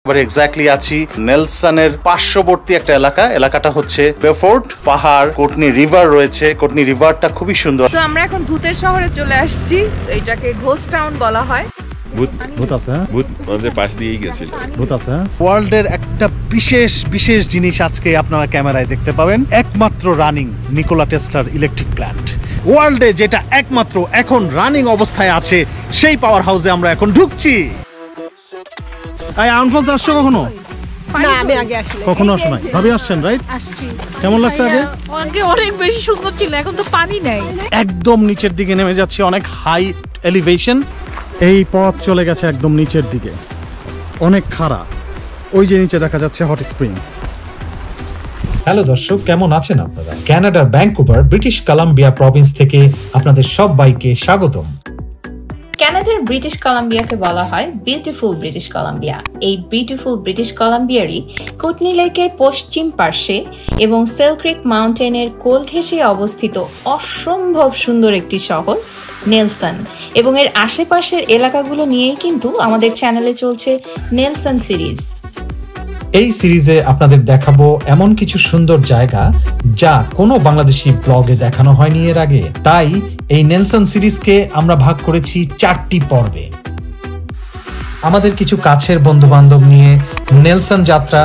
এবার এক্স্যাক্টলি আছি নেলসনের পার্শ্ববর্তী একটা এলাকাটা হচ্ছে বেফোর্ট পাহাড়, কোটনি রিভার রয়েছে। কোটনি রিভারটা খুবই সুন্দর। তো আমরা এখন ভূতের শহরে চলে আসছি, এটাকে ঘোস্ট টাউন বলা হয়। ওয়ার্ল্ডের একটা বিশেষ জিনিস আজকে আপনারা ক্যামেরায় দেখতে পাবেন, একমাত্র রানিং নিকোলা টেসলার ইলেকট্রিক প্ল্যান্ট ওয়ার্ল্ডে, যেটা একমাত্র এখন রানিং অবস্থায় আছে। সেই পাওয়ার হাউসে আমরা এখন ঢুকছি। আউনফলস আসছো কখনো? না, আমি আগে আসলে কখনো আসো নাই? ভাবে আসছেন, রাইট? আসছি। কেমন লাগছে আগে? আগে অনেক বেশি সুন্দর ছিল, এখন তো পানি নাই। একদম নিচের দিকে নেমে যাচ্ছি, অনেক হাই এলিভেশন। এই পথ চলে গেছে একদম নিচের দিকে, অনেক খাড়া। ওই যে নিচে দেখা যাচ্ছে হট স্প্রিং। হ্যালো দর্শক, কেমন আছেন আপনারা? কানাডার ভ্যানকুভার ব্রিটিশ কলাম্বিয়া প্রভিন্স থেকে আপনাদের সবাইকে স্বাগতম। কানাডার ব্রিটিশ কলাম্বিয়াকে বলা হয় বিউটিফুল ব্রিটিশ কলাম্বিয়া। এই বিউটিফুল ব্রিটিশ কলাম্বিয়ারই কুটনি লেকের পশ্চিম পার্শ্বে এবং সেল ক্রিক মাউন্টেনের কোল ঘেঁষে অবস্থিত অসম্ভব সুন্দর একটি শহর নেলসন, এবং এর আশেপাশের এলাকাগুলো নিয়েই কিন্তু আমাদের চ্যানেলে চলছে নেলসন সিরিজ। এই সিরিজে আপনাদের দেখাবো এমন কিছু সুন্দর জায়গা যা কোনো বাংলাদেশি ব্লগে দেখানো হয়নি এর আগে। তাই এই নেলসন সিরিজকে আমরা ভাগ করেছি 4টি পর্বে। আমাদের কিছু কাছের বন্ধু বান্ধব নিয়ে নেলসন যাত্রা,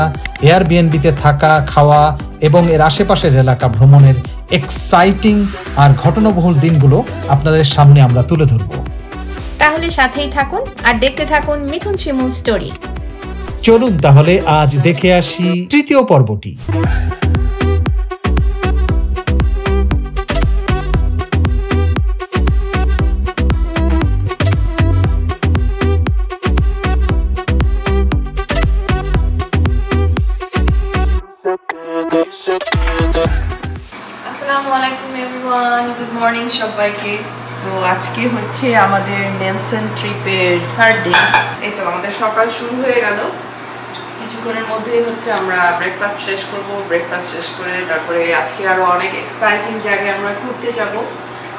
এয়ারবিএনবিতে থাকা, খাওয়া এবং এর আশেপাশের এলাকা ভ্রমণের এক্সাইটিং আর ঘটনাবহুল দিনগুলো আপনাদের সামনে আমরা তুলে ধরবো। তাহলে সাথেই থাকুন আর দেখতে থাকুন মিথুন শিমুল স্টোরি। চলুন তাহলে আজ দেখে আসি 3য় পর্বটি। আসসালামু আলাইকুম এভরিওয়ান, গুড মর্নিং সবাইকে। সো আজকে হচ্ছে আমাদের নেলসন ট্রিপের 3rd ডে। এই তো আমাদের সকাল শুরু হয়ে গেল, কিছুক্ষণের মধ্যেই হচ্ছে আমরা ব্রেকফাস্ট শেষ করব। ব্রেকফাস্ট শেষ করে তারপরে আজকে আরো অনেক এক্সাইটিং জায়গায় আমরা ঘুরতে যাব।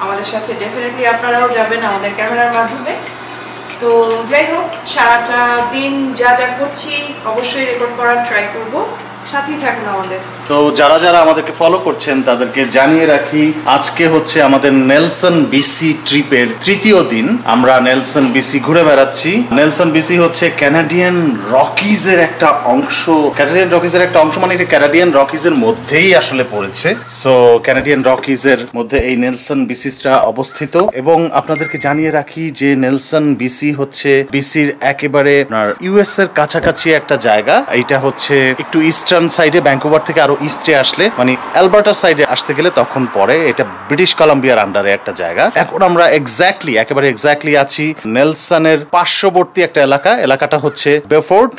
আমাদের সাথে ডেফিনেটলি আপনারাও যাবেন আমাদের ক্যামেরার মাধ্যমে। তো যাই হোক, সারাটা দিন যা যা করছি অবশ্যই রেকর্ড করার ট্রাই করব, সাথেই থাকুন আমাদের। তো যারা আমাদেরকে ফলো করছেন তাদেরকে জানিয়ে রাখি, আজকে হচ্ছে আমাদের নেলসন বিসি ট্রিপের 3য় দিন। আমরা নেলসন বিসি ঘুরে বেড়াচ্ছি। নেলসন বিসি হচ্ছে ক্যানাডিয়ান রকিজের একটা অংশ। ক্যানাডিয়ান রকিজের একটা অংশ মানে এটা ক্যানাডিয়ান রকিজের মধ্যেই আসলে পড়েছে। সো ক্যানাডিয়ান রকিজের মধ্যে এই নেলসন বিসিটা অবস্থিত। এবং আপনাদেরকে জানিয়ে রাখি যে নেলসন বিসি হচ্ছে বিসির একেবারে ইউএস এর কাছাকাছি একটা জায়গা। এটা হচ্ছে একটু ইস্টার্ন সাইডে, ভ্যানকুভার থেকে আরো ইস্টে আসলে মানে অ্যালবার্টা সাইডে আসতে গেলে তখন পরে এটা ব্রিটিশ কলাম্বিয়ার আন্ডারে একটা জায়গা। এখন আমরা একেবারে এক্স্যাক্টলি আছি নেলসনের পার্শ্ববর্তী একটা এলাকাটা হচ্ছে বেফোর্ট।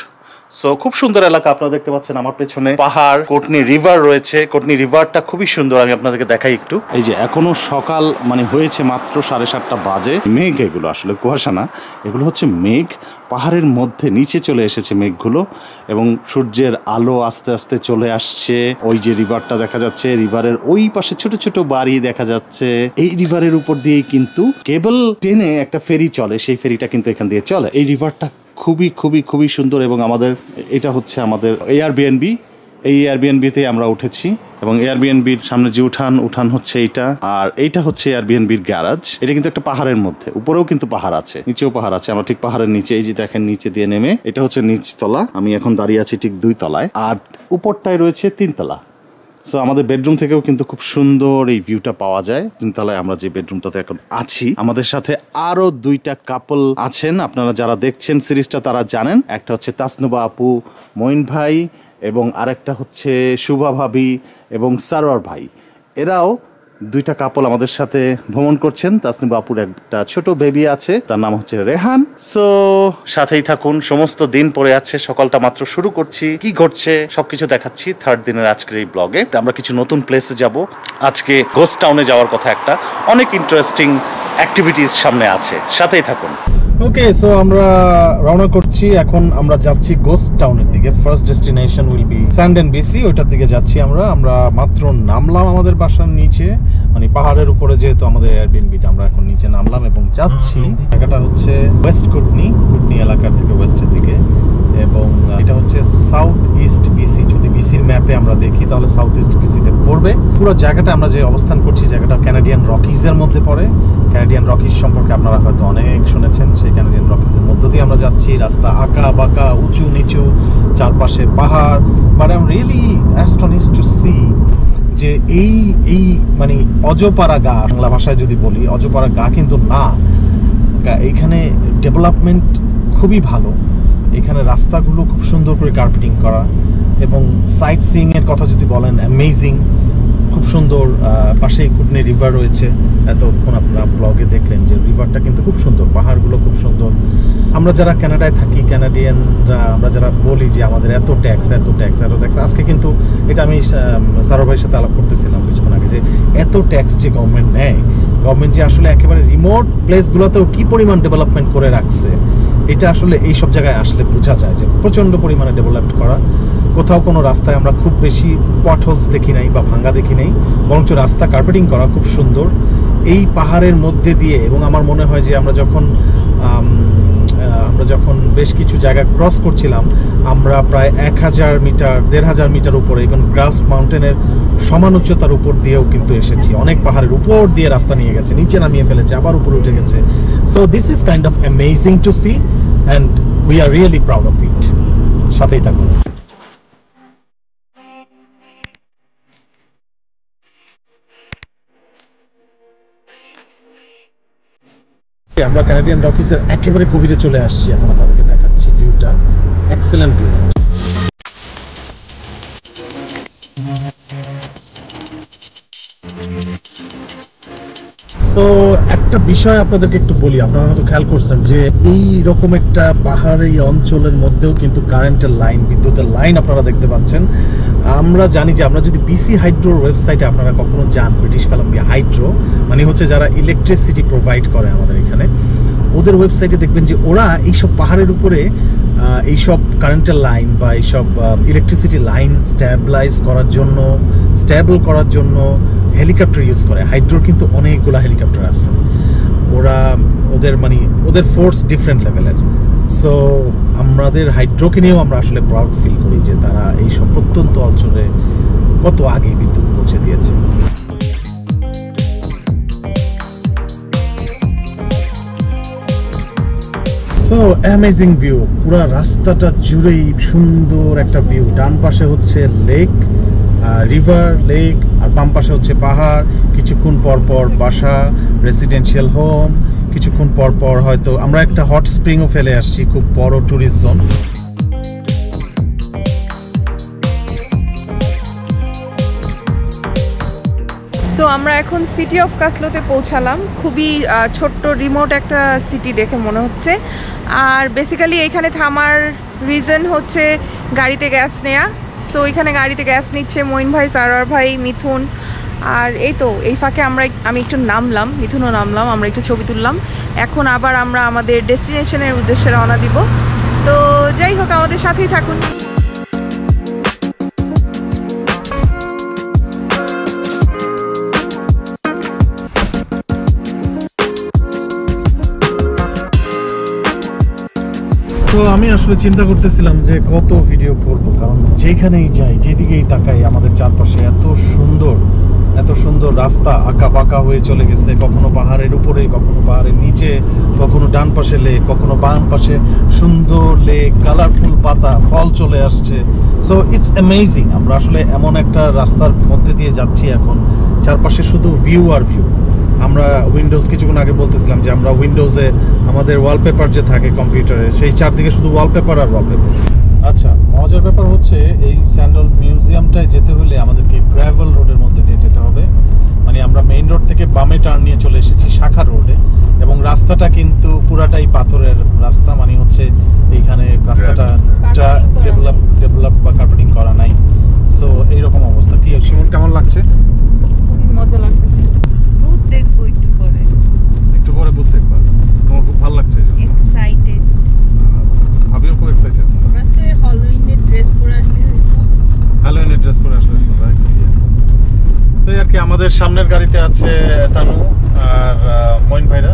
সো খুব সুন্দর এলাকা। আপনারা দেখতে পাচ্ছেন আমার পেছনে পাহাড়, কোটনি রিভার রয়েছে। কোটনি রিভারটা খুবই সুন্দর, আমি আপনাদেরকে দেখাই একটু। এই যে এখনো সকাল মানে হয়েছে মাত্র 7:30 বাজে। মেঘ, এগুলো আসলে কুয়াশা না, এগুলো হচ্ছে মেঘ। পাহাড়ের মধ্যে নিচে চলে এসেছে মেঘগুলো এবং সূর্যের আলো আস্তে আস্তে চলে আসছে। ওই যে রিভারটা দেখা যাচ্ছে, রিভারের ওই পাশে ছোট ছোট বাড়ি দেখা যাচ্ছে। এই রিভারের উপর দিয়েই কিন্তু কেবল টেনে একটা ফেরি চলে, সেই ফেরিটা কিন্তু এখান দিয়ে চলে। এই রিভারটা খুবই সুন্দর। এবং এটা হচ্ছে আমাদের এয়ারবিএনবি। এই এয়ারবিএনবিতে আমরা উঠেছি এবং এয়ারবিএনবির সামনে যে উঠান হচ্ছে এইটা, আর এইটা হচ্ছে এয়ারবিএনবির গ্যারাজ। এটা কিন্তু একটা পাহাড়ের মধ্যে, উপরেও কিন্তু পাহাড় আছে, নিচেও পাহাড় আছে। আমরা ঠিক পাহাড়ের নিচে, এই যে দেখেন নিচে দিয়ে নেমে, এটা হচ্ছে নিচতলা। আমি এখন দাঁড়িয়ে আছি ঠিক 2 তলায়, আর উপরটায় রয়েছে 3 তলা। সো আমাদের বেডরুম থেকেও কিন্তু খুব সুন্দর এই ভিউটা পাওয়া যায়। 3 তলায় আমরা যে বেডরুমটাতে এখন আছি। আমাদের সাথে আরো 2টা কাপল আছেন, আপনারা যারা দেখছেন সিরিজটা তারা জানেন। একটা হচ্ছে তাসনুবা আপু, মঈন ভাই, এবং আরেকটা হচ্ছে শুভা ভাবি এবং সারোয়ার ভাই। এরাও 2টা কাপল আমাদের সাথে ভ্রমণ করছেন। তাসনুবা আপুর একটা ছোট বেবি আছে, তার নাম হচ্ছে রেহান। সো সাথেই থাকুন, সমস্ত দিন পরে আছে, সকালটা মাত্র শুরু করছি। কি ঘটছে সবকিছু দেখাচ্ছি 3rd দিনের আজকের এই ব্লগে। আমরা কিছু নতুন প্লেসে যাব। আজকে ঘোস্ট টাউনে যাওয়ার কথা, একটা অনেক ইন্টারেস্টিং অ্যাক্টিভিটিস সামনে আছে, সাথেই থাকুন। ওকে, সো আমরা রওনা করছি। এখন আমরা যাচ্ছি ঘোস্ট টাউনের দিকে। First destination will be Sandon BC, ওইটার দিকে যাচ্ছি আমরা মাত্র নামলাম আমাদের বাসার নিচে। মানে পাহাড়ের উপরে যেহেতু আমাদের এয়ারবিএনবিটা, আমরা এখন নিচে নামলাম এবং যাচ্ছি। জায়গাটা হচ্ছে ওয়েস্ট কুটনি এলাকার থেকে ওয়েস্টের দিকে, এবং এটা হচ্ছে সাউথ ইস্ট বিসি। যদি বিসির ম্যাপে আমরা দেখি তাহলে সাউথ ইস্ট বিসিতে পড়বে। পুরো জায়গাটা আমরা যে অবস্থান করছি, জায়গাটা ক্যানাডিয়ান রকিজের মধ্যে পড়ে। ক্যানাডিয়ান রকিজ সম্পর্কে আপনারা হয়তো অনেক শুনেছেন। সেই ক্যানাডিয়ান রকিজের মধ্য দিয়ে আমরা যাচ্ছি। রাস্তা আঁকা বাঁকা, উঁচু নিচু, চারপাশে পাহাড়। But I am really astonished to see যে এই মানে অজপাড়া গা, বাংলা ভাষায় যদি বলি অজপাড়া গা কিন্তু না, এইখানে ডেভেলপমেন্ট খুবই ভালো। এখানে রাস্তাগুলো খুব সুন্দর করে কার্পেটিং করা, এবং সাইট সিইং এর কথা যদি বলেন অ্যামেজিং, খুব সুন্দর। পাশেই কুটনি রিভার রয়েছে, এতক্ষণ আপনারা ব্লগে দেখলেন যে রিভারটা কিন্তু খুব সুন্দর, পাহাড়গুলো খুব সুন্দর। আমরা যারা কানাডায় থাকি, ক্যানাডিয়ানরা আমরা যারা বলি যে আমাদের এত ট্যাক্স, আজকে কিন্তু এটা আমি সারো ভাইয়ের সাথে আলাপ করতেছিলাম কিছুক্ষণ আগে, যে এত ট্যাক্স যে গভর্নমেন্ট নেয়, গভর্নমেন্ট যে আসলে একেবারে রিমোট প্লেসগুলোতেও কি পরিমাণ ডেভেলপমেন্ট করে রাখছে, এটা আসলে এই সব জায়গায় আসলে বোঝা যায় যে প্রচণ্ড পরিমাণে ডেভেলপ করা। কোথাও কোনো রাস্তায় আমরা খুব বেশি পটহোলস দেখি নাই বা ভাঙ্গা দেখি নাই, বরঞ্চ রাস্তা কার্পেটিং করা খুব সুন্দর এই পাহাড়ের মধ্যে দিয়ে। এবং আমার মনে হয় যে আমরা যখন বেশ কিছু জায়গা ক্রস করছিলাম, আমরা প্রায় 1000 মিটার 1500 মিটার উপরে, ইভেন গ্রাস মাউন্টেনের সমান উচ্চতার উপর দিয়েও কিন্তু এসেছি। অনেক পাহাড়ের উপর দিয়ে রাস্তা নিয়ে গেছে, নিচে নামিয়ে ফেলেছে, আবার উপরে উঠে গেছে। So this is kind of amazing to see and we are really proud of it. সাথেই থাকুন। আমরা ক্যানাডিয়ান রকিজের একেবারে গভীরে চলে আসছি। এখন আপনাদেরকে দেখাচ্ছি ভিউটা, এক্সেলেন্ট ভিউ। সো একটা বিষয় আপনাদেরকে একটু বলি, আপনারা হয়তো খেয়াল করছেন যে এই রকম একটা পাহাড়ি অঞ্চলের মধ্যেও কিন্তু কারেন্টের লাইন, বিদ্যুতের লাইন আপনারা দেখতে পাচ্ছেন। আমরা জানি যে আমরা যদি বিসি হাইড্রোর ওয়েবসাইটে আপনারা কখনো যান, ব্রিটিশ কলাম্বিয়া হাইড্রো মানে হচ্ছে যারা ইলেকট্রিসিটি প্রোভাইড করে আমাদের এখানে, ওদের ওয়েবসাইটে দেখবেন যে ওরা এইসব পাহাড়ের উপরে এইসব কারেন্টের লাইন বা এইসব ইলেকট্রিসিটি লাইন স্টেবল করার জন্য হেলিকপ্টার ইউজ করে। হাইড্রোর কিন্তু অনেকগুলো হেলিকপ্টার আছে, ওদের ফোর্স ডিফারেন্ট লেভেলের। সো আমাদের হাইড্রোকে নিয়েও আমরা আসলে প্রাউড ফিল করি যে তারা এইসব প্রত্যন্ত অঞ্চলে কত আগে বিদ্যুৎ পৌঁছে দিয়েছে। সো অ্যামেজিং ভিউ, পুরো রাস্তাটা জুড়েই সুন্দর একটা ভিউ। ডান পাশে হচ্ছে লেক, রিভার, লেক, আর বাম পাশে হচ্ছে পাহাড়। কিছুক্ষণ পর পর বাসা, রেসিডেন্সিয়াল হোম, কিছুক্ষণ পর পর হয়তো আমরা একটা হট স্প্রিংও ফেলে আসছি, খুব বড় ট্যুরিস্ট জোন। তো আমরা এখন সিটি অফ কাসলোতে পৌঁছালাম। খুবই ছোট্ট রিমোট একটা সিটি দেখে মনে হচ্ছে। আর বেসিক্যালি এখানে থামার রিজন হচ্ছে গাড়িতে গ্যাস নেয়া। সো এখানে গাড়িতে গ্যাস নিচ্ছে মঈন ভাই, সারার ভাই, মিথুন। আর এই তো এই ফাঁকে আমি একটু নামলাম, মিথুনও নামলাম, আমরা একটু ছবি তুললাম। এখন আবার আমরা আমাদের ডেস্টিনেশনের উদ্দেশ্যে রওনা দিব। তো যাই হোক, আমাদের সাথেই থাকুন। তো আমি আসলে চিন্তা করতেছিলাম যে কত ভিডিও করব, কারণ যেখানেই যাই, যেদিকেই তাকাই, আমাদের চারপাশে এত সুন্দর রাস্তা আঁকা বাঁকা হয়ে চলে গেছে। কখনো পাহাড়ের উপরে, কখনো পাহাড়ের নিচে, কখনো ডান পাশে লেক, কখনো বাম পাশে সুন্দর লেক, কালারফুল পাতা, ফল চলে আসছে। So it's amazing. আমরা আসলে এমন একটা রাস্তার মধ্যে দিয়ে যাচ্ছি এখন, চারপাশে শুধু ভিউ আর ভিউ। আমরা উইন্ডোজ, কিছুক্ষণ আগে বলতেছিলাম যে আমরা উইন্ডোজে আমাদের ওয়ালপেপার যে থাকে কম্পিউটারে, সেই চারদিকে শুধু ওয়ালপেপার আর ওয়ালপেপার। আচ্ছা, মজার ব্যাপার হচ্ছে এই স্যান্ডল মিউজিয়ামটায় যেতে হলে আমাদেরকে গ্র্যাভেল রোডের মধ্যে দিয়ে যেতে হবে। মানে আমরা মেইন রোড থেকে বামে টার্ন নিয়ে চলে এসেছি শাখা রোডে, এবং রাস্তাটা কিন্তু পুরাটাই পাথরের রাস্তা। মানে হচ্ছে এইখানে রাস্তাটা ডেভেলপ বা কার্পেটিং করা নাই। সো এইরকম অবস্থা। কি শিমুল, কেমন লাগছে? মজা লাগতেছে। ভূত দেখবো একটু পরে ভূত দেখবা? তোমার খুব ভালো লাগছে? এক্সাইটেড। আচ্ছা, ভাবিও খুব এক্সাইটেড। আজকে হ্যালোউইনের ড্রেস পরে আসলে হয়তো, হ্যালোউইনের ড্রেস পরে আসলে হয়তো, রাইট? ইয়েস। তো আর কি ওকে, আমাদের সামনের গাড়িতে আছে তানু আর মইন ভাইরা,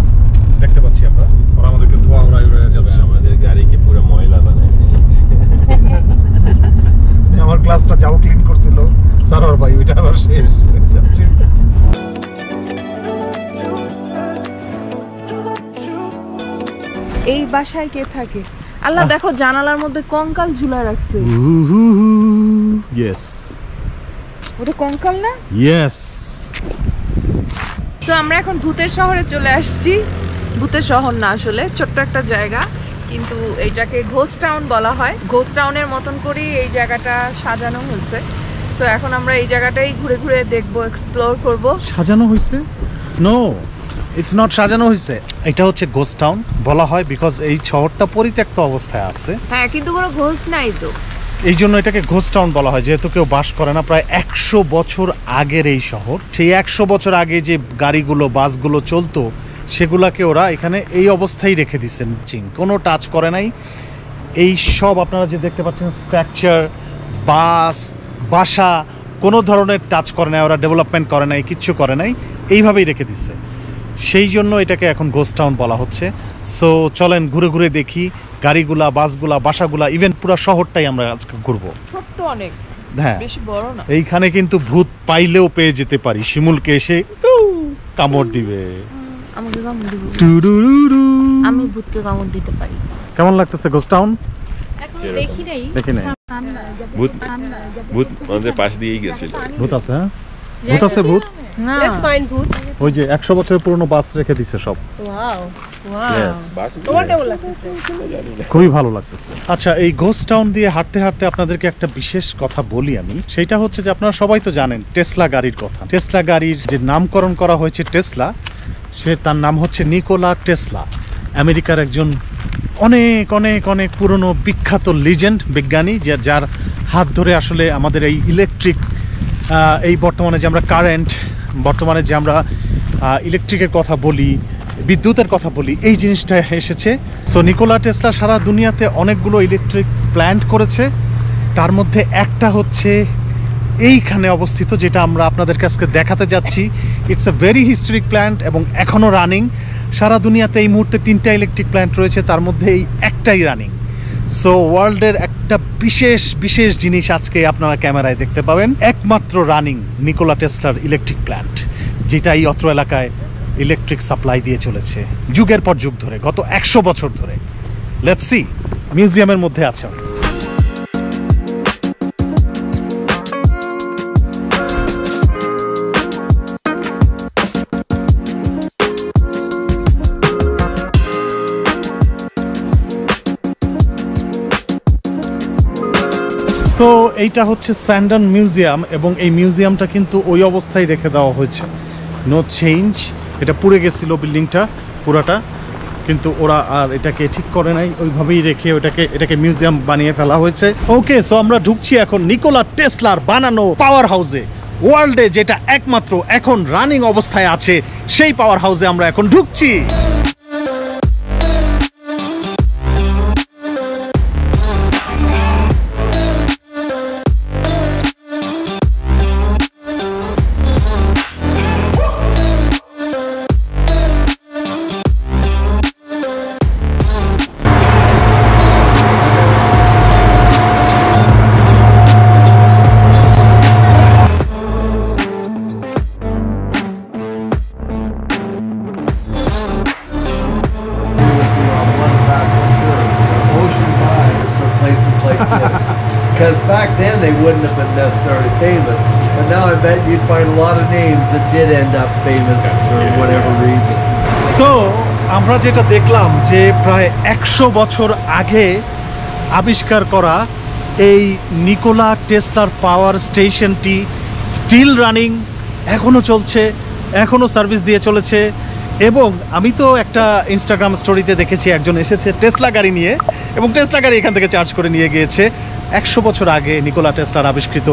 দেখতে পাচ্ছি আমরা। ওরা আমাদেরকে ধোয়া উড়াই উড়াই যাচ্ছে। আমাদের গাড়িকে পুরো ময়লা বানায় দিয়েছে। আমার ক্লাসটা যাও ক্লিন করছিল সারোয়ার ভাই, ওইটা আবার শেষ হয়ে যাচ্ছে। এই বাসায় কে থাকে? আল্লাহ, দেখো জানালার মধ্যে কঙ্কাল ঝুলা রাখছে। ইয়েস, ওটা কঙ্কাল না? ইয়েস। তো আমরা এখন ভূতের শহরে চলে আসছি। ভূতের শহর না, আসলে ছোট্ট একটা জায়গা, কিন্তু এইটাকে ঘোস্ট টাউন বলা হয়। ঘোস্ট টাউনের মতন করেই এই জায়গাটা সাজানো হয়েছে। তো এখন আমরা এই জায়গাটাই ঘুরে ঘুরে দেখবো, এক্সপ্লোর করব। সাজানো হয়েছে? নো, ইটস নট সাজানো হয়েছে। এটা হচ্ছে ঘোস্ট টাউন বলা হয় বিকজ এই শহরটা পরিত্যক্ত অবস্থায় আছে। হ্যাঁ, কিন্তু কোনো ঘোস্ট নাই তো, এই জন্য এটাকে ঘোস্ট টাউন বলা হয়, যেহেতু কেউ বাস করে না। প্রায় 100 বছর আগের এই শহর। সেই 100 বছর আগে যে গাড়িগুলো বাসগুলো চলতো সেগুলাকে ওরা এখানে এই অবস্থায় রেখে দিচ্ছেন, কোনো টাচ করে নাই। এই সব আপনারা যে দেখতে পাচ্ছেন স্ট্রাকচার, বাস, বাসা, কোনো ধরনের টাচ করে নাই ওরা, ডেভেলপমেন্ট করে নাই, কিচ্ছু করে নাই, এইভাবেই রেখে দিচ্ছে। সেই জন্য এটাকে এখন ঘোস্ট টাউন বলা হচ্ছে। সো চলেন ঘুরে ঘুরে দেখি গাড়িগুলা, বাসগুলা, বাসাগুলা, ইভেন পুরো শহরটাই আমরা আজকে ঘুরবো। ছোট্ট অনেক, হ্যাঁ, বেশি বড় না। এইখানে কিন্তু ভূত পাইলেও পেয়ে যেতে পারি। শিমুলকে এসে কামড় দিবে। আমাকে কামড় দিবে? টুডুরুরু। আমি ভূতকে কামড় দিতে পারি। কেমন লাগতেছে ঘোস্ট টাউন? এখনো দেখি নাই। দেখি নাই। ভূত ভূত আমাদের পাশ দিয়েই গেছিল। ভূত আছে? হ্যাঁ, ভূত আছে। ভূত Let's find ভূত। ওই যে 100 বছরের পুরনো বাস রেখে দিছে সব। Wow, Yes. তোমার কেমন লাগছে? খুবই ভালো লাগতেছে। আচ্ছা, এই ঘোস্ট টাউন দিয়ে হাঁটতে হাঁটতে আপনাদেরকে একটা বিশেষ কথা বলি আমি। সেটা হচ্ছে যে আপনারা সবাই তো জানেন টেসলা গাড়ির কথা। টেসলা গাড়ির যে নামকরণ করা হয়েছে টেসলা, তার নাম হচ্ছে নিকোলা টেসলা। আমেরিকার একজন অনেক অনেক অনেক পুরনো বিখ্যাত লিজেন্ড বিজ্ঞানী, যার হাত ধরে আসলে আমাদের এই ইলেকট্রিক, এই বর্তমানে যে আমরা কারেন্ট, বর্তমানে যে আমরা ইলেকট্রিকের কথা বলি, বিদ্যুতের কথা বলি, এই জিনিসটা এসেছে। সো নিকোলা টেসলা সারা দুনিয়াতে অনেকগুলো ইলেকট্রিক প্ল্যান্ট করেছে। তার মধ্যে একটা হচ্ছে এইখানে অবস্থিত, যেটা আমরা আপনাদের কাছে দেখাতে যাচ্ছি। It's a very historic plant এবং এখনও রানিং। সারা দুনিয়াতে এই মুহূর্তে 3টা ইলেকট্রিক প্ল্যান্ট রয়েছে, তার মধ্যে এই একটাই রানিং। সো ওয়ার্ল্ডের একটা বিশেষ বিশেষ জিনিস আজকে আপনারা ক্যামেরায় দেখতে পাবেন, একমাত্র রানিং নিকোলা টেসলার ইলেকট্রিক প্ল্যান্ট, যেটা এই অত্র এলাকায় ইলেকট্রিক সাপ্লাই দিয়ে চলেছে যুগের পর যুগ ধরে, গত 100 বছর ধরে। লেটস সি, মিউজিয়ামের মধ্যে আছে। সো এইটা হচ্ছে স্যান্ডন মিউজিয়াম এবং এই মিউজিয়ামটা কিন্তু ওই অবস্থায় রেখে দেওয়া হয়েছে, নো চেঞ্জ। এটা পুড়ে গেছিলো বিল্ডিংটা পুরাটা, কিন্তু ওরা আর এটাকে ঠিক করে নাই, ওইভাবেই রেখে এটাকে মিউজিয়াম বানিয়ে ফেলা হয়েছে। ওকে, সো আমরা ঢুকছি এখন নিকোলা টেসলার বানানো পাওয়ার হাউসে, ওয়ার্ল্ডে যেটা একমাত্র এখন রানিং অবস্থায় আছে, সেই পাওয়ার হাউসে আমরা এখন ঢুকছি। Because back then they wouldn't have been necessarily famous, but now I bet you'd find a lot of names that did end up famous for whatever reason. So আমরা যেটা দেখলাম যে প্রায় 100 বছর আগে আবিষ্কার করা এই নিকোলা টেসলার পাওয়ার স্টেশনটি স্টিল রানিং, এখনও চলছে, এখনও সার্ভিস দিয়ে চলেছে। এবং আমি তো একটা ইনস্টাগ্রাম স্টোরিতে দেখেছি একজন এসেছে টেসলা গাড়ি নিয়ে, এবং টেসলা গাড়ি এখান থেকে চার্জ করে নিয়ে গিয়েছে। 100 বছর আগে নিকোলা টেসলার আবিষ্কৃত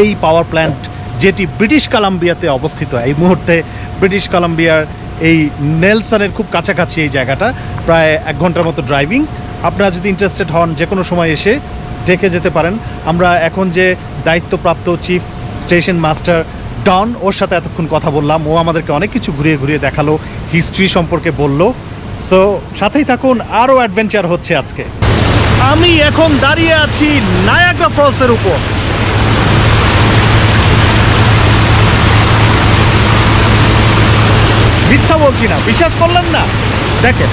এই পাওয়ার প্ল্যান্ট, যেটি ব্রিটিশ কলাম্বিয়াতে অবস্থিত। এই মুহূর্তে ব্রিটিশ কলাম্বিয়ার এই নেলসনের খুব কাছাকাছি এই জায়গাটা, প্রায় 1 ঘন্টার মতো ড্রাইভিং। আপনারা যদি ইন্টারেস্টেড হন যে কোনো সময় এসে দেখে যেতে পারেন। আমরা এখন যে দায়িত্বপ্রাপ্ত চিফ স্টেশন মাস্টার ডন, ওর সাথে এতক্ষণ কথা বললাম। ও আমাদেরকে অনেক কিছু ঘুরিয়ে ঘুরিয়ে দেখালো, হিস্ট্রি সম্পর্কে বললো। সো সাথেই থাকুন, আরও অ্যাডভেঞ্চার হচ্ছে আজকে। আমি এখন দাঁড়িয়ে আছি নায়াগ্রা ফলসের উপর। মিথ্যা বলছি না, বিশ্বাস করলেন না? দেখেন,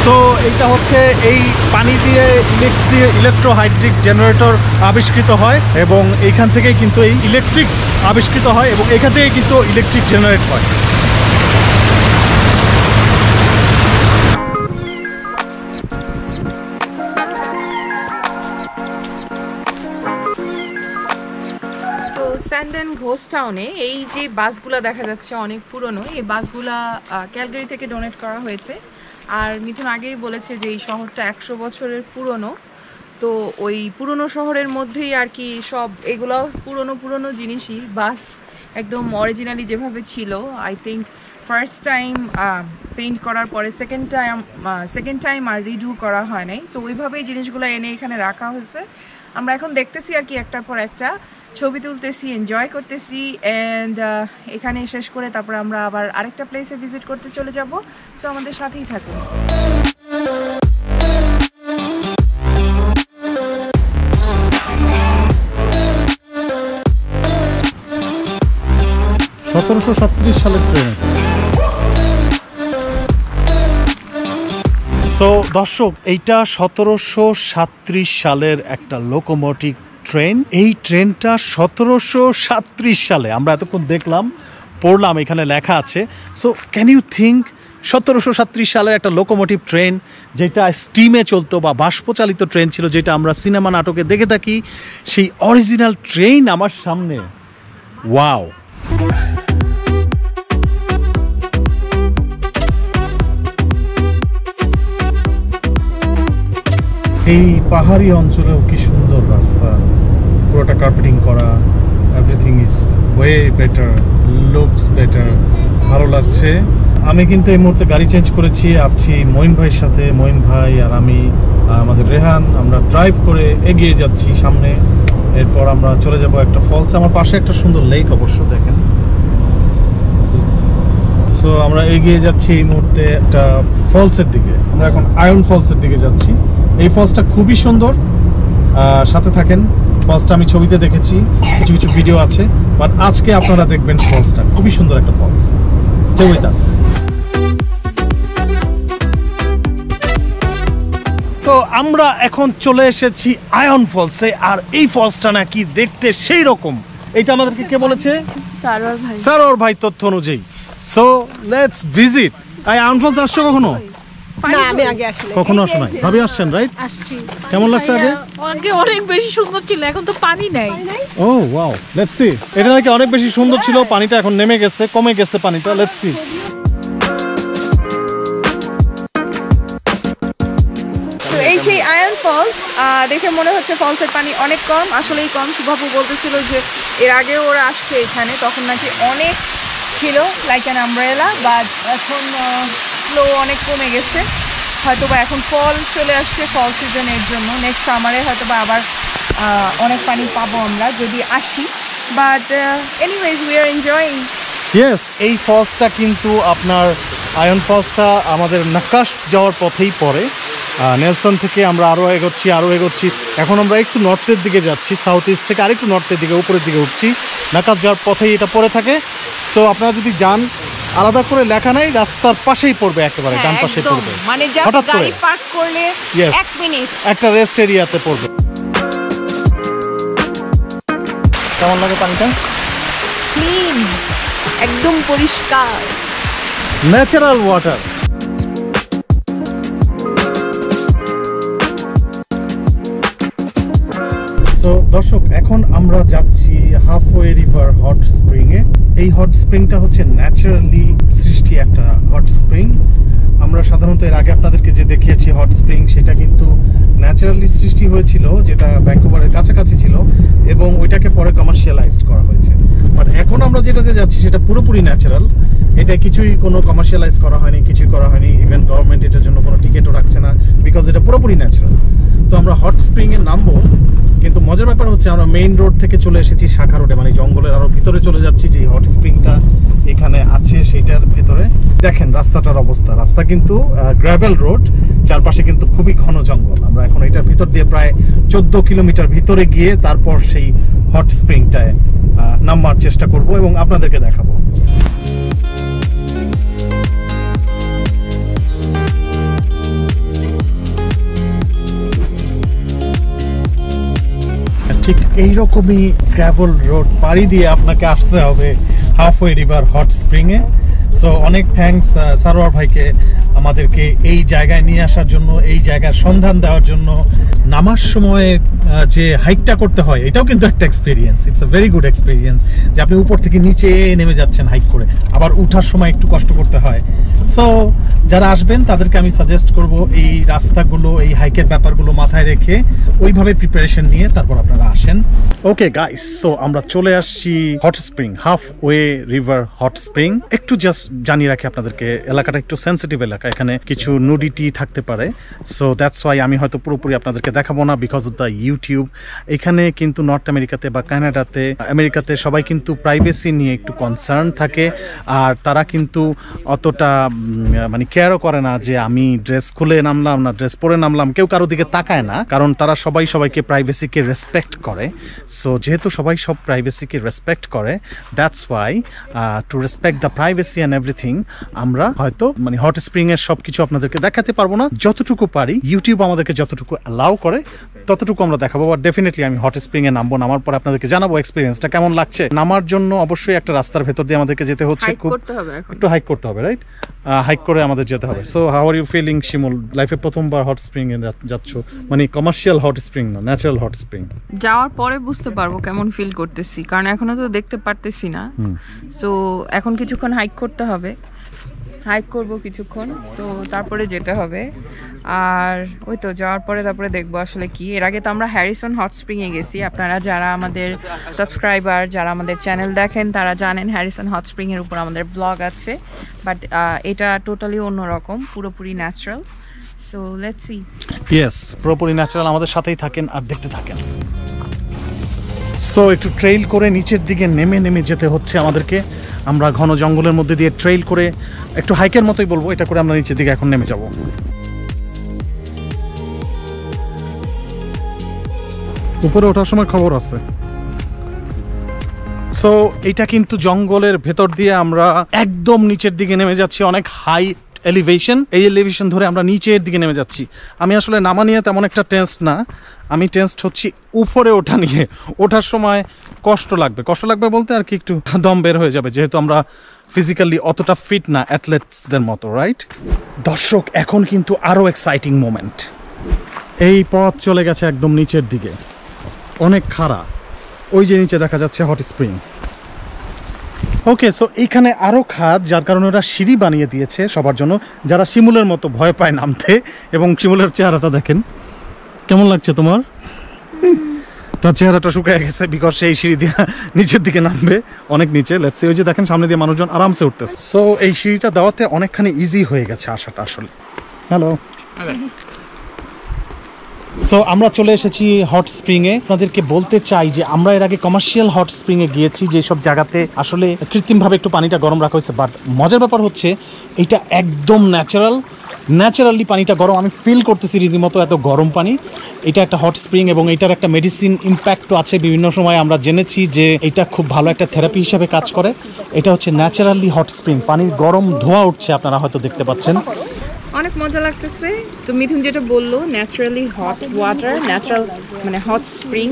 সো এটা হচ্ছে এই পানি দিয়ে ইলেকট্রোহাইড্রিক জেনারেটর আবিষ্কৃত হয় এবং এইখান থেকেই কিন্তু এই ইলেকট্রিক আবিষ্কৃত হয় এবং এখান থেকেই কিন্তু ইলেকট্রিক জেনারেট হয়। স্যান্ডেন ঘোস্ট টাউনে এই যে বাসগুলো দেখা যাচ্ছে অনেক পুরনো, এই বাসগুলা ক্যালগারি থেকে ডোনেট করা হয়েছে। আর মিথুন আগেই বলেছে যে এই শহরটা 100 বছরের পুরনো, তো ওই পুরনো শহরের মধ্যেই আর কি সব এগুলো পুরনো জিনিসই, বাস একদম অরিজিনালি যেভাবে ছিল। I think first time paint করার পরে সেকেন্ড টাইম আর রিডু করা হয় নাই, সো ওইভাবেই জিনিসগুলো এনে এখানে রাখা হয়েছে। আমরা এখন দেখতেছি আর কি একটার পর একটা ছবি তুলতেছি, এনজয় করতেছি, অ্যান্ড এখানে শেষ করে তারপর আমরা আবার আরেকটা প্লেসে ভিজিট করতে চলে যাব। সো আমাদের সাথেই থাকুন। 1737 সালের ট্রেন। সো দর্শক, এইটা 1737 সালের একটা লোকোমোটিভ ট্রেন। এই ট্রেনটা 1737 সালে, আমরা এতক্ষণ দেখলাম, পড়লাম, এখানে লেখা আছে। সো ক্যান ইউ থিঙ্ক 1737 সালের একটা লোকোমোটিভ ট্রেন যেটা স্টিমে চলতো বা বাষ্পচালিত ট্রেন ছিল, যেটা আমরা সিনেমা নাটকে দেখে থাকি, সেই অরিজিনাল ট্রেন আমার সামনে। ওয়াও! এই পাহাড়ি অঞ্চলেও কি সুন্দর রাস্তা, পুরোটা কার্পেটিং করা, everything is way better, looks better, ভালো লাগছে। আমি কিন্তু এই মুহূর্তে গাড়ি চেঞ্জ করেছি, আসছি মঈন ভাইয়ের সাথে। মঈন ভাই আর আমি, আমাদের রেহান, আমরা ড্রাইভ করে এগিয়ে যাচ্ছি সামনে। এরপর আমরা চলে যাব একটা ফলস, আমার পাশে একটা সুন্দর লেক অবশ্য দেখেন। সো আমরা এগিয়ে যাচ্ছি এই মুহূর্তে একটা ফলসের দিকে। আমরা এখন আয়ন ফলসের দিকে যাচ্ছি। এই ফলসটা খুবই সুন্দর, সাথে থাকেন। ফলসটা আমি ছবিতে দেখেছি, কিছু কিছু ভিডিও আছে, বাট আজকে আপনারা দেখবেন ফলসটা, খুবই সুন্দর একটা ফলস। Stay with us. তো আমরা এখন চলে এসেছি আয়ন ফলসে, আর এই ফলসটা নাকি দেখতে সেই রকম। এটা আমাদেরকে কে বলেছে? সারোয়ার ভাই তথ্য অনুযায়ী। So let's visit. আয়ন ফলস আসছো কখনো? না, আমি আগে আসলে কখনো আসো নাই? ভাবি আসছেন, রাইট? আসছি। কেমন লাগছে আগে? আগে অনেক বেশি সুন্দর ছিল, এখন তো পানি নাই। ও ওয়াও, লেটস সি। এটা নাকি অনেক বেশি সুন্দর ছিল, পানিটা এখন নেমে গেছে, কমে গেছে পানিটা। Let's see. তো এই সেই আয়ন ফলস, দেখে মনে হচ্ছে ফলসের পানি অনেক কম, আসলেই কম। শুভাপু বলতেছিল যে এর আগেও ওরা আসছে এখানে, তখন নাকি অনেক ছিল, লাইক অ্যান আমব্রেলা, বাট এখন ফ্লো অনেক কমে গেছে। হয়তোবা এখন ফল চলে আসছে, ফল সিজনের জন্য। নেক্সট সামারে হয়তোবা আবার অনেক পানি পাবো আমরা যদি আসি, but anyways we are enjoying. Yes, এই ফলসটা কিন্তু আপনার আয়ন ফলসটা আমাদের নাকাশ যাওয়ার পথেই পড়ে। নেলসন থেকে আমরা আরও এগোচ্ছি। এখন আমরা একটু নর্থের দিকে যাচ্ছি, সাউথ ইস্ট থেকে আরেকটু নর্থের দিকে, উপরের দিকে উঠছি। নাকাশ যাওয়ার পথেই এটা পড়ে থাকে। সো আপনারা যদি যান, আলাদা করে লেখা নাই, রাস্তার পাশেই পড়বে, একেবারে ডান পাশে পড়বে। মানে হঠাৎ করে গাড়ি পার্ক করলে 1 মিনিট একটা রেস্ট এরিয়াতে পড়বে। কেমন লাগে পানিটা? ক্লিন, একদম পরিষ্কার, ন্যাচারাল ওয়াটার। সো দর্শক, এখন আমরা যাচ্ছি হাফওয়ে রিভার হট স্প্রিং এ। এই হট স্প্রিংটা হচ্ছে ন্যাচারালি সৃষ্টি একটা হট স্প্রিং। আমরা সাধারণত এর আগে আপনাদেরকে যে দেখিয়েছি হট স্প্রিং, সেটা কিন্তু ন্যাচারালি সৃষ্টি হয়েছিল, যেটা ভ্যাঙ্কুভারের কাছাকাছি ছিল, এবং ওইটাকে পরে কমার্শিয়ালাইজড করা হয়েছে। বাট এখন আমরা যেটাতে যাচ্ছি সেটা পুরোপুরি ন্যাচারাল। এটা কিছুই কোনো কমার্শিয়ালাইজ করা হয়নি, কিছুই করা হয়নি। ইভেন গভর্নমেন্ট এটার জন্য কোনো টিকিটও রাখছে না, বিকজ এটা পুরোপুরি ন্যাচারাল। তো আমরা হট স্প্রিং এ নামবো, কিন্তু মজার ব্যাপার হচ্ছে আমরা মেইন রোড থেকে চলে এসেছি শাখা রোডে, মানে জঙ্গলের আরো ভিতরে চলে যাচ্ছি। যে হট স্প্রিংটা এখানে আছে সেইটার ভিতরে দেখেন রাস্তাটার অবস্থা। রাস্তা কিন্তু গ্র্যাভেল রোড, চারপাশে কিন্তু খুবই ঘন জঙ্গল। আমরা এখন এটার ভিতর দিয়ে প্রায় 14 কিলোমিটার ভিতরে গিয়ে তারপর সেই হট স্প্রিংটায় নামার চেষ্টা করব এবং আপনাদেরকে দেখাবো। ঠিক এইরকমই গ্র্যাভেল রোড পাড়ি দিয়ে আপনাকে আসতে হবে হাফওয়ে রিভার হট স্প্রিংয়ে। সো অনেক থ্যাঙ্কস সারোয়ার ভাইকে আমাদেরকে এই জায়গায় নিয়ে আসার জন্য, এই জায়গার সন্ধান দেওয়ার জন্য। নামার সময় যে হাইকটা করতে হয় এটাও কিন্তু একটা experience, it's a very good experience, যে আপনি উপর থেকে নিচে নেমে যাচ্ছেন হাইক করে, আবার উঠার সময় একটু কষ্ট করতে হয়। সো যারা আসবেন তাদেরকে আমি সাজেস্ট করব এই রাস্তাগুলো, এই হাইকের ব্যাপারগুলো মাথায় রেখে ওইভাবে প্রিপারেশন নিয়ে তারপর আপনারা আসেন। ওকে গাইস, সো আমরা চলে আসছি hot spring, halfway river hot spring. একটু জাস্ট জানিয়ে রাখি আপনাদেরকে, এলাকাটা একটু সেন্সিটিভ এলাকা, এখানে কিছু নুডিটি থাকতে পারে। সো দ্যাটস ওয়াই আমি হয়তো পুরোপুরি আপনাদেরকে দেখাবো না, বিকজ অফ দ্য ইউটিউব। এখানে কিন্তু নর্থ আমেরিকাতে বা কানাডাতে, আমেরিকাতে সবাই কিন্তু প্রাইভেসি নিয়ে একটু কনসার্ন থাকে, আর তারা কিন্তু অতটা মানে কেয়ারও করে না যে আমি ড্রেস খুলে নামলাম না ড্রেস পরে নামলাম, কেউ কারো দিকে তাকায় না, কারণ তারা সবাই সবাইকে প্রাইভেসিকে রেসপেক্ট করে। সো যেহেতু সবাই সব প্রাইভেসিকে রেসপেক্ট করে, that's why to respect the privacy and everything আমরা হয়তো মানে হট স্প্রিং এর সব কিছু আপনাদেরকে দেখাতে পারবো না, যতটুকু পারি ইউটিউব আমাদেরকে যতটুকু অ্যালাউ করে ততটুকু আমরা দেখাবো। বাট ডেফিনেটলি আমি হট স্প্রিং এ নামবো, নামার পর আপনাদেরকে জানাবো এক্সপিরিয়েন্সটা কেমন লাগছে। নামার জন্য অবশ্যই একটা রাস্তার ভেতর দিয়ে আমাদেরকে যেতে হচ্ছে, খুব একটু হাইক করতে হবে, রাইট? হাইক করে আমাদের যেতে হবে। So how are you feeling Shimul? লাইফে প্রথমবার হট স্প্রিং এ যাচ্ছ, মানে কমার্শিয়াল হট স্প্রিং না, ন্যাচারাল হট স্প্রিং। যাওয়ার পরে বুঝতে পারবো কেমন ফিল করতেছি, কারণ এখনো তো দেখতে পারতেছি না। সো এখন কিছুক্ষণ হাইক করতে হবে, হাইক করব কিছুক্ষণ, তো তারপরে যেতে হবে। আর ওই তো যাওয়ার পরে তারপরে দেখবো আসলে কি। এর আগে তো আমরা হ্যারিসন হট স্প্রিংয়ে গেছি, আপনারা যারা আমাদের সাবস্ক্রাইবার, যারা আমাদের চ্যানেল দেখেন তারা জানেন হ্যারিসন হট স্প্রিংয়ের উপর আমাদের ব্লগ আছে। বাট এটা টোটালি অন্যরকম, পুরোপুরি natural. So let's see. Yes, পুরোপুরি ন্যাচারাল। আমাদের সাথেই থাকেন আর দেখতে থাকেন। সো একটু ট্রেইল করে নিচের দিকে নেমে নেমে যেতে হচ্ছে আমাদেরকে। আমরা ঘন জঙ্গলের মধ্যে দিয়ে ট্রেইল করে, একটু হাইকের মতোই বলবো, এটা করে আমরা নিচের দিকে এখন নেমে যাব। উপরে ওঠার সময় খবর আছে। সো এটা কিন্তু জঙ্গলের ভেতর দিয়ে আমরা একদম নিচের দিকে নেমে যাচ্ছি, অনেক হাই এলিভেশন। এই এলিভেশন ধরে আমরা নিচের দিকে নেমে যাচ্ছি। আমি আসলে নামা নিয়ে তেমন একটা টেন্স না, আমি টেন্সড হচ্ছি উপরে ওঠা নিয়ে। ওঠার সময় কষ্ট লাগবে বলতে আর কি, একটু দম বের হয়ে যাবে, যেহেতু আমরা ফিজিক্যালি অতটা ফিট না অ্যাথলেটসদের মতো, রাইট? দর্শক, এখন কিন্তু আরও এক্সাইটিং মোমেন্ট। এই পথ চলে গেছে একদম নিচের দিকে, অনেক খাড়া। ওই যে নিচে দেখা যাচ্ছে হট স্প্রিং। ওকে, সো এইখানে আরও খাদ, যার কারণে ওরা সিঁড়ি বানিয়ে দিয়েছে সবার জন্য, যারা শিমুলের মতো ভয় পায় নামতে। এবং শিমুলের চেহারাটা দেখেন, কেমন লাগছে তোমার? তার চেহারাটা শুকিয়ে গেছে, বিকজ সেই সিঁড়ি দিয়ে নিচের দিকে নামবে, অনেক নিচে। লেটস সি, ওই যে দেখেন সামনে দিয়ে মানুষজন আরামসে উঠতেছে। সো এই সিঁড়িটা দেওয়াতে অনেকখানি ইজি হয়ে গেছে আসাটা আসলে। হ্যালো। সো আমরা চলে এসেছি হট স্প্রিংয়ে। আপনাদেরকে বলতে চাই যে আমরা এর আগে কমার্শিয়াল হট স্প্রিংয়ে গিয়েছি, যেসব জায়গাতে আসলে কৃত্রিমভাবে একটু পানিটা গরম রাখা হয়েছে। বাট মজার ব্যাপার হচ্ছে এটা একদম ন্যাচারালি পানিটা গরম। আমি ফিল করতেছি রীতিমতো এত গরম পানি। এটা একটা হট স্প্রিং এবং এটার একটা মেডিসিন ইম্প্যাক্টও আছে। বিভিন্ন সময় আমরা জেনেছি যে এটা খুব ভালো একটা থেরাপি হিসাবে কাজ করে। এটা হচ্ছে ন্যাচারালি হট স্প্রিং, পানির গরম ধোঁয়া উঠছে, আপনারা হয়তো দেখতে পাচ্ছেন। অনেক মজা লাগতেছে। তো মিথুন যেটা বললো, ন্যাচারালি হট ওয়াটার, ন্যাচারাল মানে হট স্প্রিং,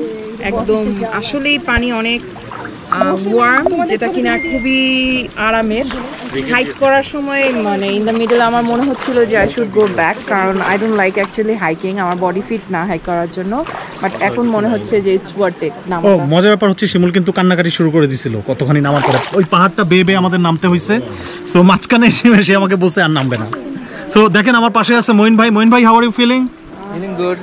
একদম আসলেই পানি অনেক ওয়ার্ম, যেটা কিনা খুবই আরামের। হাইক করার সময় মানে ইন দ্য মিডল আমার মনে হচ্ছিল যে আই শুড গো ব্যাক, কারণ I don't like actually hiking, আমার বডি ফিট না হাইক করার জন্য। বাট এখন মনে হচ্ছে যে ইটস ওয়ার্থ ইট। ও মজার ব্যাপার হচ্ছে শিমুল কিন্তু কান্নাকাটি শুরু করে দিছিল কতখানি নামার পরে। ওই পাহাড়টা বেয়ে আমাদের নামতে হয়েছে। সো মাঝখানে সে আমাকে বলছে আর নামবে না। সো দেখেন আমার পাশে আছে মঈন ভাই। মঈন ভাই, how are you feeling? Feeling good.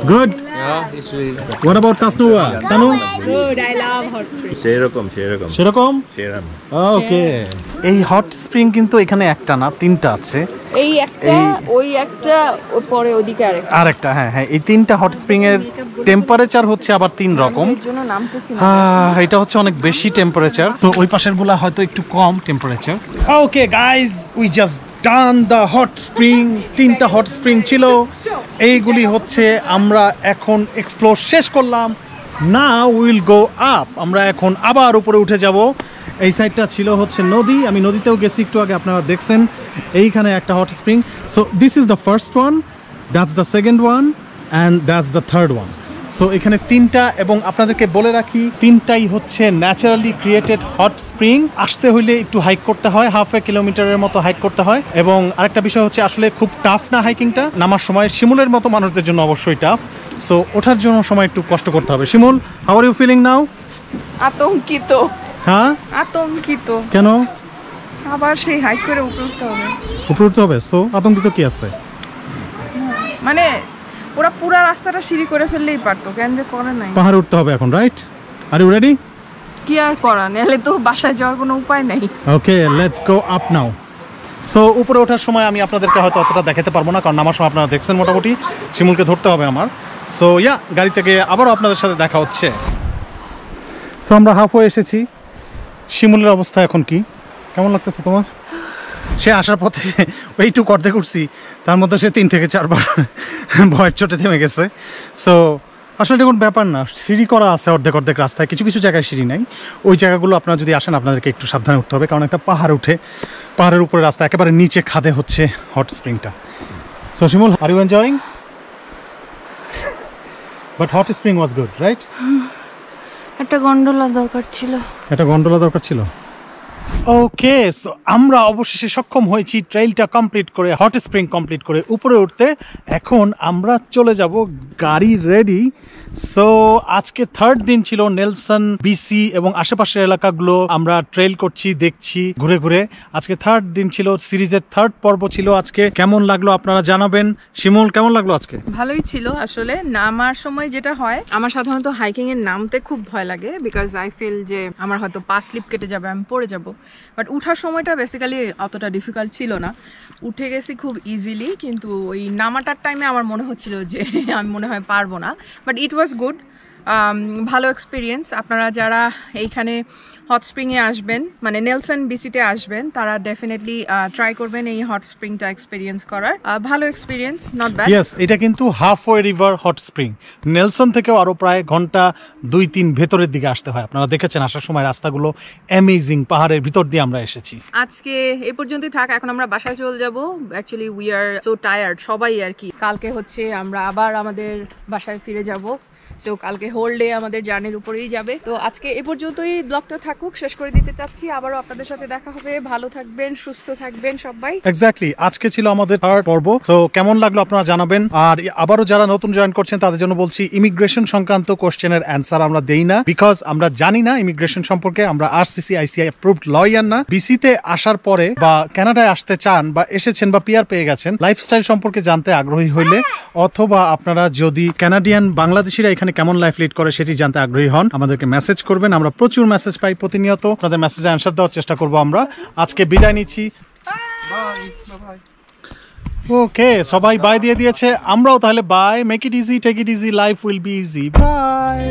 Good. Yeah, it's really good. What about Tasnuwa? Tanu? Good, I love hot spring. সেরকম সেরকম? সেরাম। ওকে। এই হট স্প্রিং কিন্তু এখানে একটা না, তিনটা আছে। এই একটা, ওই একটা, ওর পরে ওদিকে আরেকটা। আরেকটা, হ্যাঁ হ্যাঁ, এই তিনটা হট স্প্রিং এর টেম্পারেচার হচ্ছে আবার 3 রকম। এর জন্য নামতেছি না। এটা হচ্ছে অনেক বেশি টেম্পারেচার, তো ওই পাশের গুলা হয়তো একটু কম temperature. Okay guys, we just done the hot spring. 3টা হট স্প্রিং ছিল, এইগুলি হচ্ছে আমরা এখন এক্সপ্লোর শেষ করলাম। নাও উইল গো আপ, আমরা এখন আবার উপরে উঠে যাব। এই সাইডটা ছিল হচ্ছে নদী, আমি নদীতেও গেছি একটু আগে, আপনারা দেখছেন। এইখানে একটা hot spring. So this is the first one, that's the second one, and that's the third one. So এখানে 3টা, এবং আপনাদেরকে বলে রাখি 3টাই হচ্ছে ন্যাচারালি ক্রিয়েটেড হট স্প্রিং। আসতে হইলে একটু হাইক করতে হয়, হাফ এ কিলোমিটারের মতো হাইক করতে হয়। এবং আরেকটা বিষয় হচ্ছে আসলে খুব টাফ না হাইকিংটা, নামার সময় শিমুলের মতো মানুষদের জন্য অবশ্যই টাফ। সো ওঠার জন্য সময় একটু কষ্ট করতে হবে। Shimul, how are you feeling now? আতঙ্কিত। হ্যাঁ, আতঙ্কিত। কেন? আবার সেই হাইক করে উপরে উঠতে হবে। উপরে উঠতে হবে? সো আতঙ্কিত কি আছে? মানে ওরা পুরো রাস্তাটা সিঁড়ি করে ফেললেই পারতো, কেন যে করে নাই। পাহাড়ে উঠতে হবে এখন, রাইট? Are you ready? কি আর করা, নাহলে তো বাসায় যাওয়ার কোনো উপায় নেই। Okay, let's go up now. So উপরে ওঠার সময় আমি আপনাদেরকে হয়তো অতটা দেখাতে পারবো না, কারণ আমার সময় আপনারা দেখছেন মোটামুটি। শিমুলকে ধরতে হবে আমার। সো ইয়া, গাড়ি থেকে আবারও আপনাদের সাথে দেখা হচ্ছে। সো আমরা হাফ হয়ে এসেছি। শিমুলের অবস্থা এখন কি, কেমন লাগতেছে তোমার? সে আসার পথে ওইটুকু অর্ধেক উঠছি, তার মধ্যে সে 3 থেকে 4 বার ভয়ের চোটে থেমে গেছে। সো আসলে এটা কোনো ব্যাপার না, সিঁড়ি করা আছে অর্ধেক অর্ধেক রাস্তায়, কিছু কিছু জায়গায় সিঁড়ি নাই। ওই জায়গাগুলো আপনারা যদি আসেন আপনাদেরকে একটু সাবধানে উঠতে হবে, কারণ একটা পাহাড় উঠে, পাহাড়ের উপরে রাস্তা একেবারে নিচে খাদে হচ্ছে হট স্প্রিংটা। So Shimul, are you enjoying? But hot spring was good, right? একটা গন্ডোলা দরকার ছিল। একটা গন্ডোলা দরকার ছিল। ওকে, সো আমরা অবশেষে সক্ষম হয়েছি ট্রেইলটা কমপ্লিট করে, হট স্প্রিং কমপ্লিট করে উপরে উঠতে। এখন আমরা চলে যাব, গাড়ি রেডি। সো আজকে 3rd দিন ছিল নেলসন বিসি এবং আশেপাশের এলাকাগুলো আমরা ট্রেইল করছি, দেখছি ঘুরে ঘুরে। আজকে 3rd দিন ছিল, সিরিজের 3rd পর্ব ছিল আজকে। কেমন লাগলো আপনারা জানাবেন। শিমুল, কেমন লাগলো আজকে? ভালোই ছিল আসলে। নামার সময় যেটা হয়, আমার সাধারণত হাইকিং এর নামতে খুব ভয় লাগে, বিকজ আই ফিল যে আমার হয়তো পা স্লিপ কেটে যাবে, আমি পড়ে যাব। বাট উঠার সময়টা বেসিক্যালি অতটা ডিফিকাল্ট ছিল না, উঠে গেছি খুব ইজিলি। কিন্তু ওই নামাটার টাইমে আমার মনে হচ্ছিল যে আমি মনে হয় পারবো না, বাট ইট ওয়াজ গুড। ভালো এক্সপিরিয়েন্স। আপনারা যারা এইখানে হট স্প্রিংয়ে আসবেন, মানে নেলসন বিসিতে আসবেন, তারা ডেফিনেটলি ট্রাই করবেন এই হট স্প্রিংটা এক্সপিরিয়েন্স করার। ভালো এক্সপিরিয়েন্স, নট ব্যাড। ইয়েস, এটা কিন্তু halfway river hot spring. Nelson থেকেও আরো প্রায় ঘন্টা 2-3 ভেতরের দিকে আসতে হয়। আপনারা দেখেছেন আসার সময় রাস্তাগুলো অ্যামেজিং, পাহাড়ের ভিতর দিয়ে আমরা এসেছি। আজকে এই পর্যন্তই থাক, এখন আমরা বাসায় চলে যাব। Actually we are so tired সবাই আর কি। কালকে হচ্ছে আমরা আবার আমাদের বাসায় ফিরে যাব। সো কালকে হোল ডে আমাদের জার্নির উপরেই যাবে। তো আজকে এ পর্যন্তই, ব্লগটা থাকুক, শেষ করে দিতে চাচ্ছি। আবারও আপনাদের সাথে দেখা হবে। ভালো থাকবেন, সুস্থ থাকবেন সবাই। এক্স্যাক্টলি, আজকে ছিল আমাদের 3rd পর্ব। সো কেমন লাগলো আপনারা জানাবেন। আর আবারও যারা নতুন জয়েন করছেন তাদের জন্য বলছি, ইমিগ্রেশন সংক্রান্ত কোশ্চেনের অ্যান্সার আমরা দেই না, বিকজ আমরা জানি না ইমিগ্রেশন সম্পর্কে। আমরা আরসিসি আইসিআই অ্যাপ্রুভড লয়ার না। বিসিতে আসার পরে বা কানাডায় আসতে চান বা এসেছেন বা পিআর পেয়ে গেছেন, লাইফস্টাইল সম্পর্কে জানতে আগ্রহী হইলে, অথবা আপনারা যদি কানাডিয়ান বাংলাদেশিরা এখানে কেমন লাইফ লিড করে সেটি জানতে আগ্রহী হন, আমাদেরকে মেসেজ করবেন। আমরা প্রচুর মেসেজ পাই প্রতিনিয়ত, আপনাদের মেসেজে অ্যান্সার দেওয়ার চেষ্টা করবো আমরা। আজকে বিদায় নিচ্ছি। ওকে, সবাই বাই দিয়ে দিয়েছে, আমরাও তাহলে bye. Make it easy, take it easy, life will be easy. By.